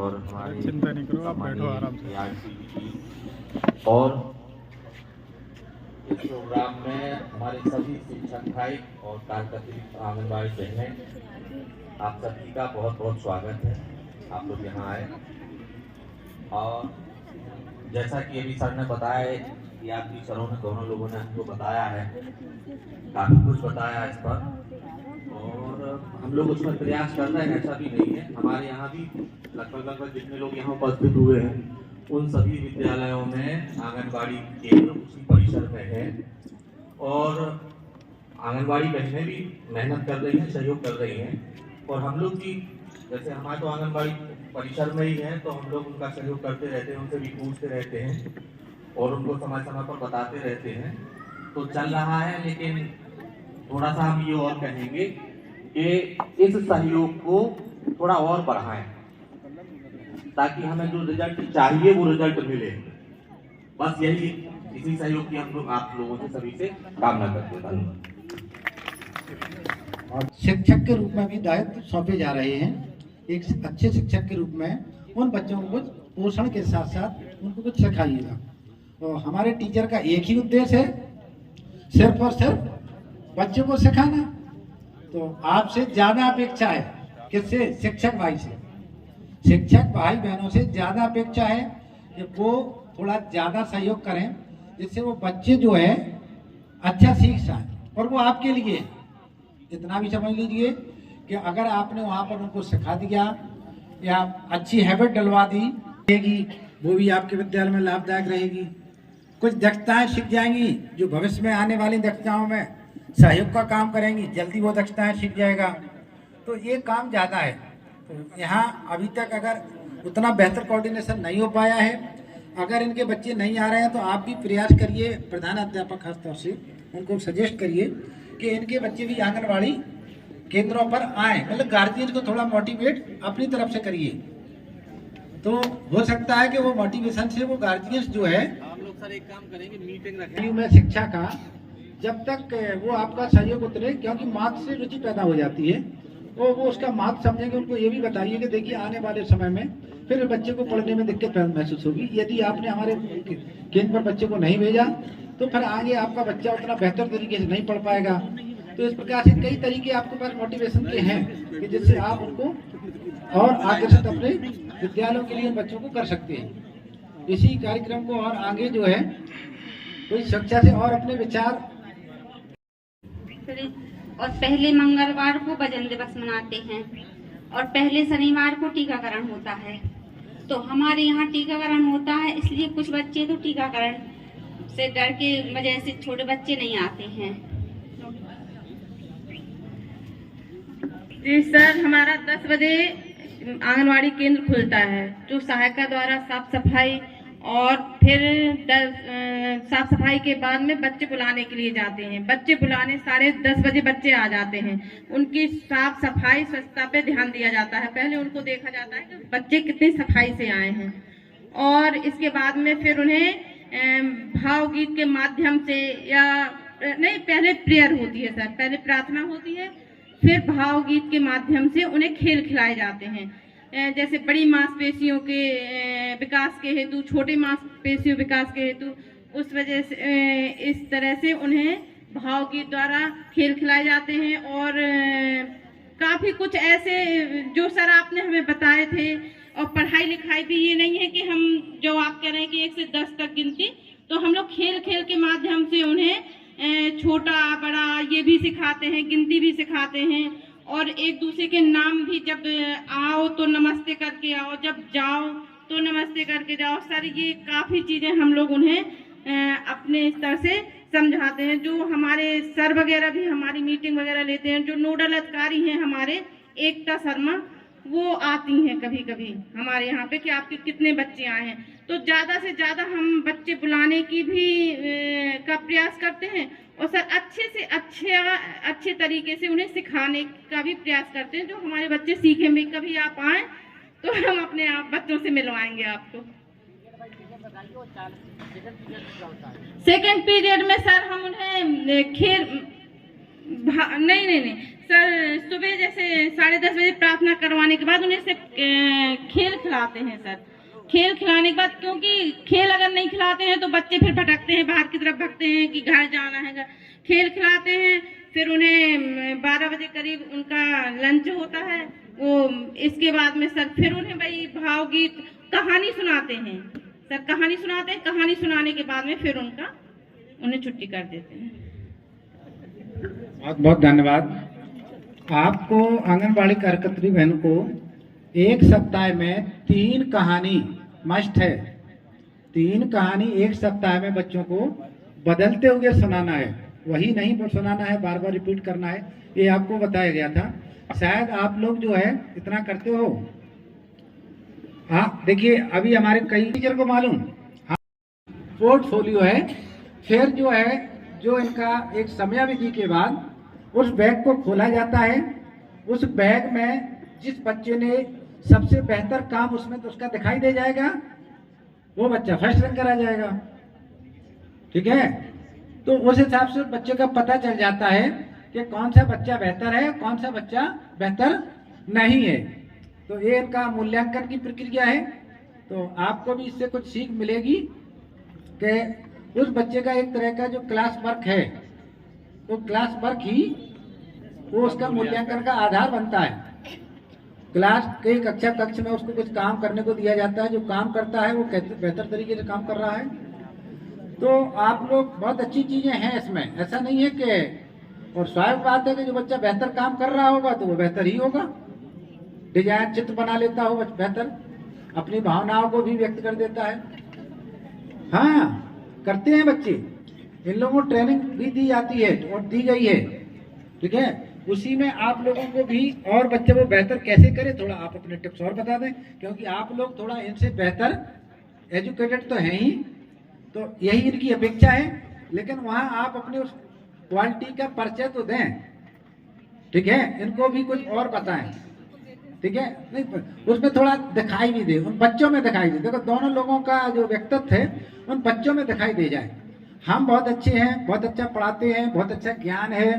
और हमारे चिंता नहीं करो, आप बैठो आराम से। और इस प्रोग्राम में हमारे सभी शिक्षक भाई और कार्यकर्ता आंगनबाड़ी बहनें, आप सभी का बहुत बहुत स्वागत है। आप लोग यहाँ आए और जैसा कि अभी सर ने बताया है कि आपकी सरों ने दोनों लोगों ने हमको बताया है, काफी कुछ बताया इस पर और हम लोग उसमें प्रयास कर रहे हैं। ऐसा भी नहीं है, हमारे यहाँ भी लगभग जितने लोग यहाँ उपस्थित हुए हैं उन सभी विद्यालयों में आंगनबाड़ी केंद्र उसी परिसर में है और आंगनबाड़ी बहनें भी मेहनत कर रही हैं, सहयोग कर रही हैं और हम लोग भी जैसे हमारे तो आंगनबाड़ी परिसर में ही है तो हम लोग उनका सहयोग करते रहते हैं, उनसे भी पूछते रहते हैं और उनको समय समय पर बताते रहते हैं। तो चल रहा है, लेकिन थोड़ा सा हम ये और कहेंगे कि इस सहयोग को थोड़ा और बढ़ाएं ताकि हमें जो रिजल्ट चाहिए वो रिजल्ट मिले। बस यही इसी सहयोग की हम लोग आप लोगों से सभी से कामना करते हैं। धन्यवाद। और शिक्षक के रूप में भी दायित्व सौंपे जा रहे हैं। एक अच्छे शिक्षक के रूप में उन बच्चों को कुछ पोषण के साथ साथ उनको कुछ सिखाइएगा। तो हमारे टीचर का एक ही उद्देश्य है, सिर्फ और सिर्फ बच्चों को सिखाना। तो आपसे ज्यादा अपेक्षा है किससे? शिक्षक भाई से। शिक्षक भाई बहनों से ज्यादा अपेक्षा है कि वो थोड़ा ज्यादा सहयोग करें जिससे वो बच्चे जो है अच्छा सीख जाए। और वो आपके लिए इतना भी समझ लीजिए कि अगर आपने वहाँ पर उनको सिखा दिया या अच्छी हैबिट डलवा दी रहेगी, वो भी आपके विद्यालय में लाभदायक रहेगी। कुछ दक्षताएं सीख जाएंगी जो भविष्य में आने वाली दक्षताओं में सहयोग का काम करेंगी, जल्दी वो दक्षताएं सीख जाएगा। तो ये काम ज़्यादा है। तो यहाँ अभी तक अगर उतना बेहतर कोऑर्डिनेशन नहीं हो पाया है, अगर इनके बच्चे नहीं आ रहे हैं तो आप भी प्रयास करिए, प्रधान अध्यापक खासतौर से उनको सजेस्ट करिए कि इनके बच्चे भी आंगनबाड़ी केंद्रों पर आए, मतलब गार्जियन को थोड़ा मोटिवेट अपनी तरफ से करिए। तो हो सकता है कि वो मोटिवेशन से वो गार्जियंस जो है आप लोग सर एक काम करेंगे, मीटिंग रखें में शिक्षा का जब तक वो आपका सहयोग उतरे, क्योंकि मात से रुचि पैदा हो जाती है, तो वो उसका मात समझेंगे। उनको ये भी बताइए कि देखिए आने वाले समय में फिर बच्चे को पढ़ने में दिक्कत महसूस होगी यदि आपने हमारे केंद्र पर बच्चे को नहीं भेजा, तो फिर आगे आपका बच्चा उतना बेहतर तरीके से नहीं पढ़ पाएगा। तो इस प्रकार से कई तरीके आपके पास मोटिवेशन के हैं कि जिससे आप उनको और आकर्षित अपने विद्यालयों के लिए बच्चों को कर सकते हैं। इसी कार्यक्रम को और आगे जो है कोई शिक्षा से और अपने विचार। और पहले मंगलवार को वजन दिवस मनाते हैं और पहले शनिवार को टीकाकरण होता है। तो हमारे यहाँ टीकाकरण होता है, इसलिए कुछ बच्चे तो टीकाकरण से डर के वजह से छोटे बच्चे नहीं आते हैं। जी सर, हमारा 10 बजे आंगनवाड़ी केंद्र खुलता है, जो सहायिका द्वारा साफ सफाई और फिर साफ सफाई के बाद में बच्चे बुलाने के लिए जाते हैं। बच्चे बुलाने 10:30 बजे बच्चे आ जाते हैं। उनकी साफ सफाई स्वच्छता पे ध्यान दिया जाता है। पहले उनको देखा जाता है कि बच्चे कितनी सफाई से आए हैं और इसके बाद में फिर उन्हें भावगीत के माध्यम से या नहीं, पहले प्रेयर होती है सर, पहले प्रार्थना होती है, फिर भावगीत के माध्यम से उन्हें खेल खिलाए जाते हैं। जैसे बड़ी मांसपेशियों के विकास के हेतु, छोटे मांसपेशियों विकास के हेतु, उस वजह से इस तरह से उन्हें भावगीत द्वारा खेल खिलाए जाते हैं। और काफी कुछ ऐसे जो सर आपने हमें बताए थे। और पढ़ाई लिखाई भी ये नहीं है कि हम जो आप कह रहे हैं कि 1 से 10 तक गिनती, तो हम लोग खेल खेल के माध्यम से उन्हें छोटा बड़ा ये भी सिखाते हैं, गिनती भी सिखाते हैं और एक दूसरे के नाम भी, जब आओ तो नमस्ते करके आओ, जब जाओ तो नमस्ते करके जाओ। सर ये काफ़ी चीज़ें हम लोग उन्हें अपने स्तर से समझाते हैं। जो हमारे सर वगैरह भी हमारी मीटिंग वगैरह लेते हैं, जो नोडल अधिकारी हैं हमारे एकता शर्मा, वो आती हैं कभी कभी हमारे यहाँ पे कि आपके कितने बच्चे आए हैं। तो ज़्यादा से ज़्यादा हम बच्चे बुलाने की भी का प्रयास करते हैं और सर अच्छे से अच्छे तरीके से उन्हें सिखाने का भी प्रयास करते हैं, जो हमारे बच्चे सीखें भी। कभी आप आएँ तो हम अपने आप बच्चों से मिलवाएंगे आपको। सेकेंड पीरियड में सर हम उन्हें नहीं सर, सुबह जैसे 10:30 बजे प्रार्थना करवाने के बाद उन्हें सिर्फ खेल खिलाते हैं सर। खेल खिलाने के बाद, क्योंकि खेल अगर नहीं खिलाते हैं तो बच्चे फिर भटकते हैं, बाहर की तरफ भटकते हैं कि घर जाना है। खेल खिलाते हैं, फिर उन्हें 12 बजे करीब उनका लंच होता है। वो इसके बाद में सर फिर उन्हें वही भावगीत, कहानी सुनाते हैं सर, कहानी सुनाते हैं। कहानी सुनाने के बाद में फिर उन्हें छुट्टी कर देते हैं। बहुत बहुत धन्यवाद। आपको आंगनबाड़ी कार्यकर्त्री बहन को एक सप्ताह में 3 कहानी मस्ट है। 3 कहानी एक सप्ताह में बच्चों को बदलते हुए सुनाना है, वही नहीं सुनाना है, बार बार रिपीट करना है। ये आपको बताया गया था, शायद आप लोग जो है इतना करते हो। हाँ देखिए, अभी हमारे कई टीचर को मालूम पोर्टफोलियो है, फिर जो है जो इनका एक समयावधि के बाद उस बैग को खोला जाता है। उस बैग में जिस बच्चे ने सबसे बेहतर काम उसमें तो उसका दिखाई दे जाएगा, वो बच्चा फर्स्ट रैंक करा जाएगा। ठीक है, तो उस हिसाब से बच्चे का पता चल जाता है कि कौन सा बच्चा बेहतर है, कौन सा बच्चा बेहतर नहीं है। तो ये इनका मूल्यांकन की प्रक्रिया है। तो आपको भी इससे कुछ सीख मिलेगी कि उस बच्चे का एक तरह का जो क्लास वर्क है, वो क्लास वर्क ही वो उसका मूल्यांकन का आधार बनता है। क्लास के कक्षा कक्ष में उसको कुछ काम करने को दिया जाता है, जो काम करता है वो बेहतर तरीके से काम कर रहा है। तो आप लोग बहुत अच्छी चीजें हैं इसमें, ऐसा नहीं है कि, और स्वाभाविक बात है कि जो बच्चा बेहतर काम कर रहा होगा तो वो बेहतर ही होगा। डिजाइन चित्र बना लेता हो बेहतर, अपनी भावनाओं को भी व्यक्त कर देता है। हाँ करते हैं बच्चे, इन लोगों को ट्रेनिंग भी दी जाती है और दी गई है। ठीक है, उसी में आप लोगों को भी और बच्चे वो बेहतर कैसे करें, थोड़ा आप अपने टिप्स और बता दें, क्योंकि आप लोग थोड़ा इनसे बेहतर एजुकेटेड तो हैं ही, तो यही इनकी अपेक्षा है। लेकिन वहाँ आप अपने उस क्वालिटी का परिचय तो दें। ठीक है, इनको भी कुछ और बताएं। ठीक है, नहीं उसमें थोड़ा दिखाई भी दे, उन बच्चों में दिखाई दे। देखो दोनों लोगों का जो व्यक्तित्व है उन बच्चों में दिखाई दे जाए। हम बहुत अच्छे हैं, बहुत अच्छा पढ़ाते हैं, बहुत अच्छा ज्ञान है,